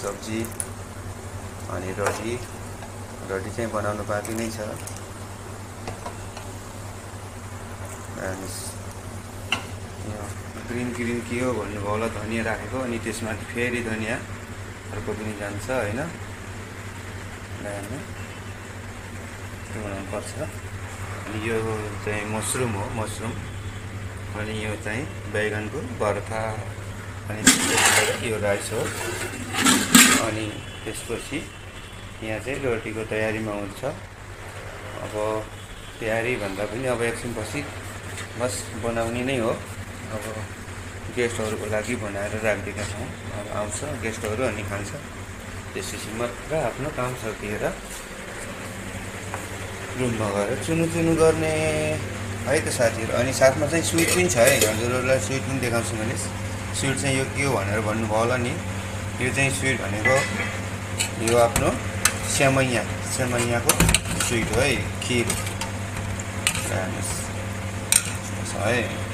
सब्जी अनि रोटी चाहिँ बनाउनु बाँकी नै छ। अनि ग्रीन के हो भन्नुभयो होला, धनिया राखेको, अनि त्यसमाथि फेरि धनिया अर्को पनि जान्छ हैन। त्यो बनाउनु पर्छ। अनि यो चाहिँ मसरुम हो, अनि यो चाहिँ बैगनको भर्ता, अनि यो राइस हो। अनि त्यसपछि यहाँ चाहिँ रोटीको तयारीमा हुन्छ। अब तयारी भन्दा पनि अब एकछिनपछि बस बनाउने नै हो। अब गेस्टहरूको लागि बनाएर राखिदिएका छौँ। अब आउँछ गेस्टहरू अनि खान्छ, त्यसपछि मात्र आफ्नो काम सकिएर रुममा गएर चुनु गर्ने है त साथीहरू। अनि साथमा चाहिँ स्विट पनि छ है, हजुरहरूलाई स्विट पनि देखाउँछु मैले। स्विट चाहिँ यो के हो भनेर भन्नुभयो होला नि। यो चाहिँ स्विट भनेको यो आफ्नो सेमैयाको स्विट हो है, खिर है।